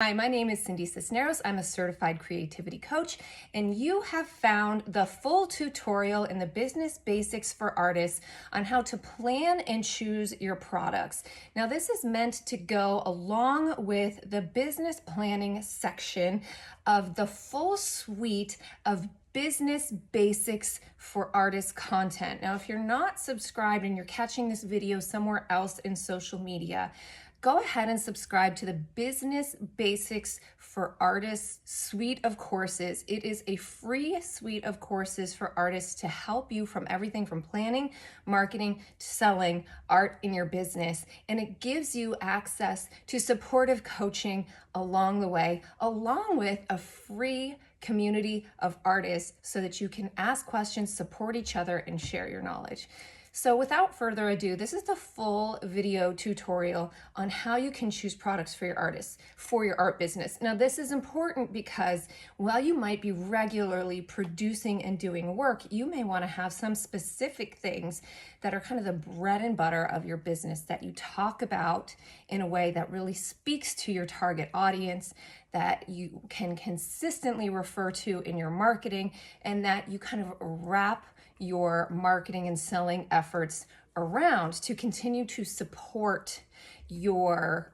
Hi, my name is Cindy Cisneros. I'm a certified creativity coach, and you have found the full tutorial in the Business Basics for Artists on how to plan and choose your products. Now, this is meant to go along with the business planning section of the full suite of Business Basics for Artists content. Now, if you're not subscribed and you're catching this video somewhere else in social media, go ahead and subscribe to the Business Basics for Artists suite of courses. It is a free suite of courses for artists to help you from everything from planning, marketing, to selling art in your business. And it gives you access to supportive coaching along the way, along with a free community of artists so that you can ask questions, support each other, and share your knowledge. So without further ado, this is the full video tutorial on how you can choose products for your artists, for your art business. Now, this is important because while you might be regularly producing and doing work, you may want to have some specific things that are kind of the bread and butter of your business that you talk about in a way that really speaks to your target audience, that you can consistently refer to in your marketing, and that you kind of wrap your marketing and selling efforts around to continue to support your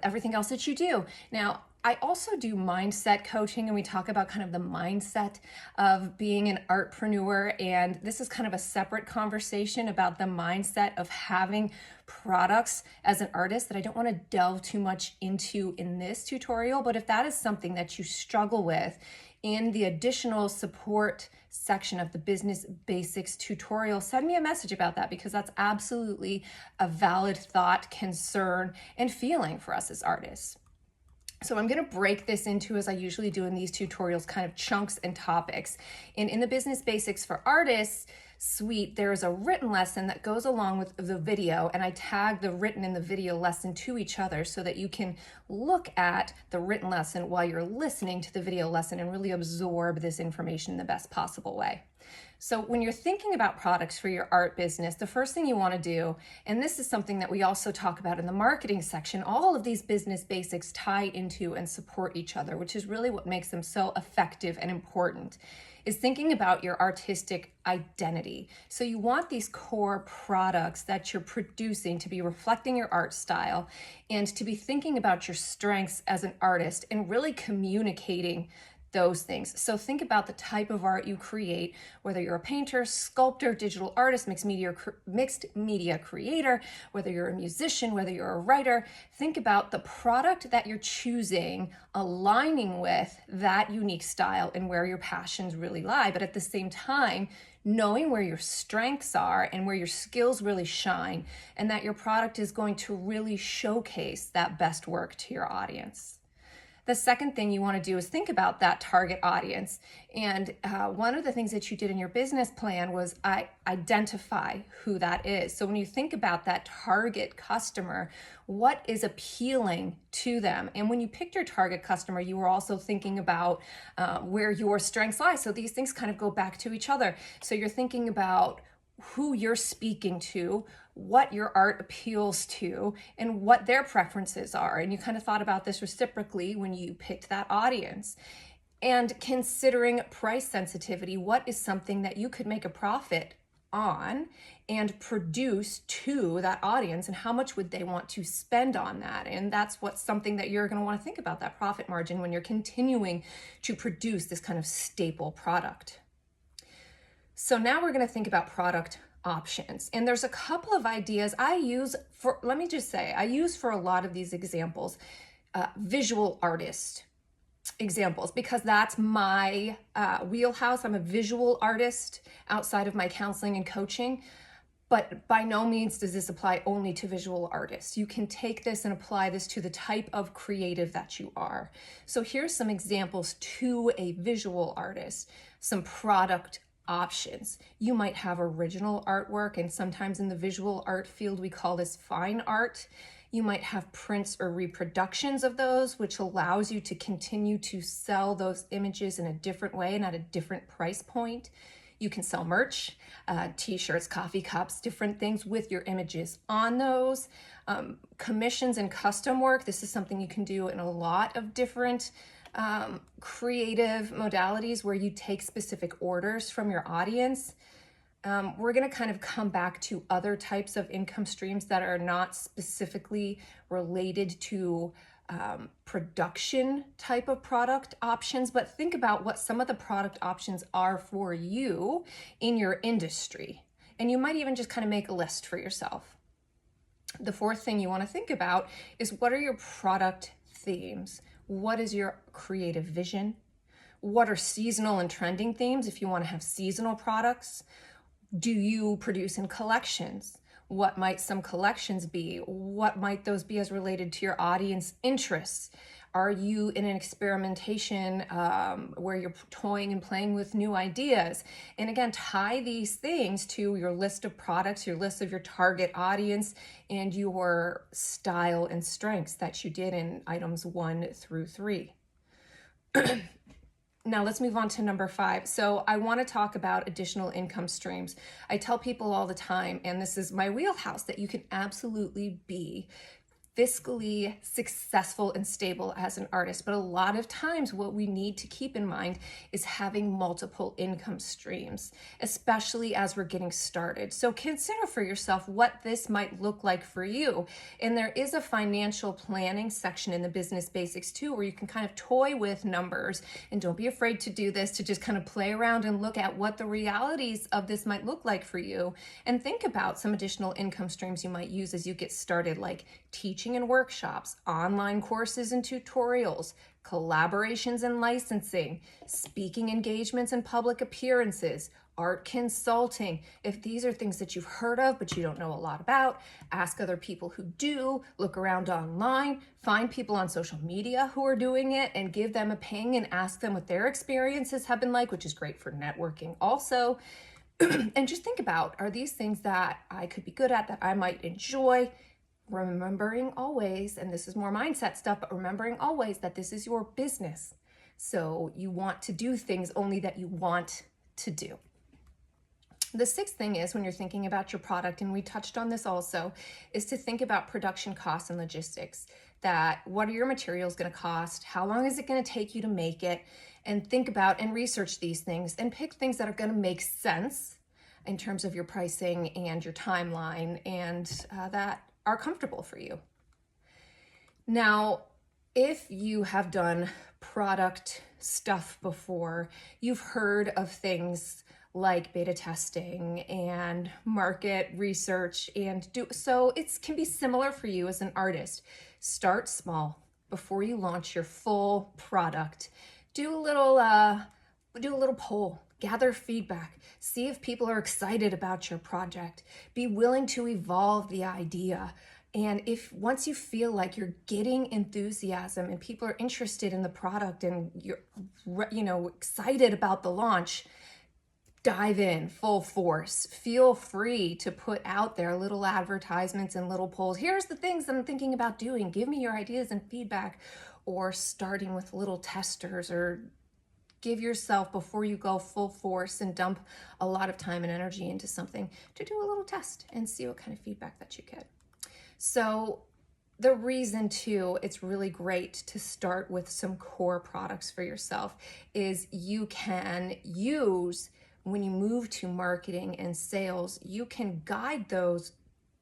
everything else that you do. Now, I also do mindset coaching, and we talk about kind of the mindset of being an artpreneur, and this is kind of a separate conversation about the mindset of having products as an artist that I don't want to delve too much into in this tutorial. But if that is something that you struggle with, in the additional support section of the Business Basics tutorial, send me a message about that, because that's absolutely a valid thought, concern, and feeling for us as artists. So I'm going to break this into, as I usually do in these tutorials, kind of chunks and topics. And in the Business Basics for Artists suite, there is a written lesson that goes along with the video, and I tag the written and the video lesson to each other so that you can look at the written lesson while you're listening to the video lesson and really absorb this information in the best possible way. So when you're thinking about products for your art business, the first thing you want to do, and this is something that we also talk about in the marketing section, all of these business basics tie into and support each other, which is really what makes them so effective and important, is thinking about your artistic identity. So you want these core products that you're producing to be reflecting your art style and to be thinking about your strengths as an artist and really communicating those things. So think about the type of art you create, whether you're a painter, sculptor, digital artist, mixed media creator, whether you're a musician, whether you're a writer. Think about the product that you're choosing aligning with that unique style and where your passions really lie. But at the same time, knowing where your strengths are and where your skills really shine, and that your product is going to really showcase that best work to your audience. The second thing you want to do is think about that target audience. And one of the things that you did in your business plan was identify who that is. So when you think about that target customer, what is appealing to them? And when you picked your target customer, you were also thinking about where your strengths lie. So these things kind of go back to each other. So you're thinking about who you're speaking to, what your art appeals to, and what their preferences are. And you kind of thought about this reciprocally when you picked that audience. And considering price sensitivity, what is something that you could make a profit on and produce to that audience, and how much would they want to spend on that? And that's something that you're going to want to think about, that profit margin, when you're continuing to produce this kind of staple product. So now we're going to think about product options. And there's a couple of ideas I use for a lot of these examples, visual artist examples, because that's my wheelhouse. I'm a visual artist outside of my counseling and coaching. But by no means does this apply only to visual artists. You can take this and apply this to the type of creative that you are. So here's some examples to a visual artist, some product options. You might have original artwork, and sometimes in the visual art field, we call this fine art. You might have prints or reproductions of those, which allows you to continue to sell those images in a different way and at a different price point. You can sell merch, t-shirts, coffee cups, different things with your images on those. Commissions and custom work, this is something you can do in a lot of different creative modalities where you take specific orders from your audience. We're going to kind of come back to other types of income streams that are not specifically related to production type of product options, but think about what some of the product options are for you in your industry. And you might even just kind of make a list for yourself. The fourth thing you want to think about is, what are your product themes? What is your creative vision? What are seasonal and trending themes if you want to have seasonal products? Do you produce in collections? What might some collections be? What might those be as related to your audience interests? Are you in an experimentation where you're toying and playing with new ideas? And again, tie these things to your list of products, your list of your target audience, and your style and strengths that you did in items 1 through 3. Now let's move on to number 5. So I want to talk about additional income streams. I tell people all the time, and this is my wheelhouse, that you can absolutely be fiscally successful and stable as an artist. But a lot of times what we need to keep in mind is having multiple income streams, especially as we're getting started. So consider for yourself what this might look like for you. And there is a financial planning section in the Business Basics too, where you can kind of toy with numbers. And don't be afraid to do this, to just kind of play around and look at what the realities of this might look like for you. And think about some additional income streams you might use as you get started, like teaching and workshops, online courses and tutorials, collaborations and licensing, speaking engagements and public appearances, art consulting. If these are things that you've heard of but you don't know a lot about, ask other people who do, look around online, find people on social media who are doing it and give them a ping and ask them what their experiences have been like, which is great for networking also. And just think about, are these things that I could be good at, that I might enjoy? Remembering always, and this is more mindset stuff, but remembering always that this is your business. So you want to do things only that you want to do. The sixth thing is, when you're thinking about your product, and we touched on this also, is to think about production costs and logistics. That what are your materials going to cost? How long is it going to take you to make it? And think about and research these things and pick things that are going to make sense in terms of your pricing and your timeline, and that are comfortable for you. Now, if you have done product stuff before, you've heard of things like beta testing and market research, and so it can be similar for you as an artist. Start small before you launch your full product. Do a little poll. Gather feedback, see if people are excited about your project, be willing to evolve the idea. And if once you feel like you're getting enthusiasm and people are interested in the product and you're excited about the launch, dive in full force. Feel free to put out there little advertisements and little polls. Here's the things I'm thinking about doing. Give me your ideas and feedback, or starting with little testers, or give yourself, before you go full force and dump a lot of time and energy into something, to do a little test and see what kind of feedback that you get. So the reason too, it's really great to start with some core products for yourself is you can use, when you move to marketing and sales, you can guide those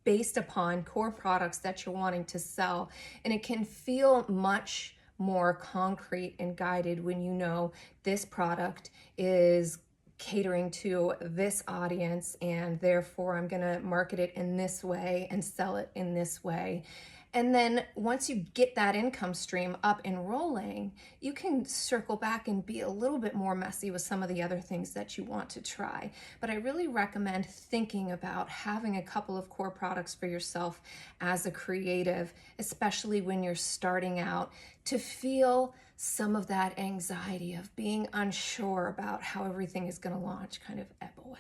based upon core products that you're wanting to sell. And it can feel much more concrete and guided when you know this product is catering to this audience, and therefore I'm going to market it in this way and sell it in this way. And then once you get that income stream up and rolling, you can circle back and be a little bit more messy with some of the other things that you want to try. But I really recommend thinking about having a couple of core products for yourself as a creative, especially when you're starting out, to feel some of that anxiety of being unsure about how everything is going to launch kind of ebb away.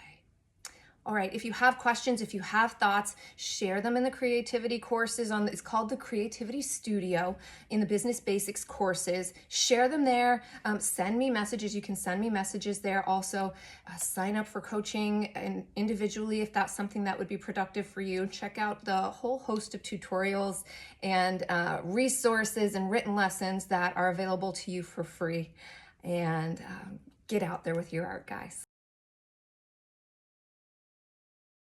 All right, if you have questions, if you have thoughts, share them in the creativity courses it's called the Creativity Studio in the Business Basics courses. Share them there. Send me messages. You can send me messages there. Also, sign up for coaching and individually if that's something that would be productive for you. Check out the whole host of tutorials and resources and written lessons that are available to you for free. And get out there with your art, guys.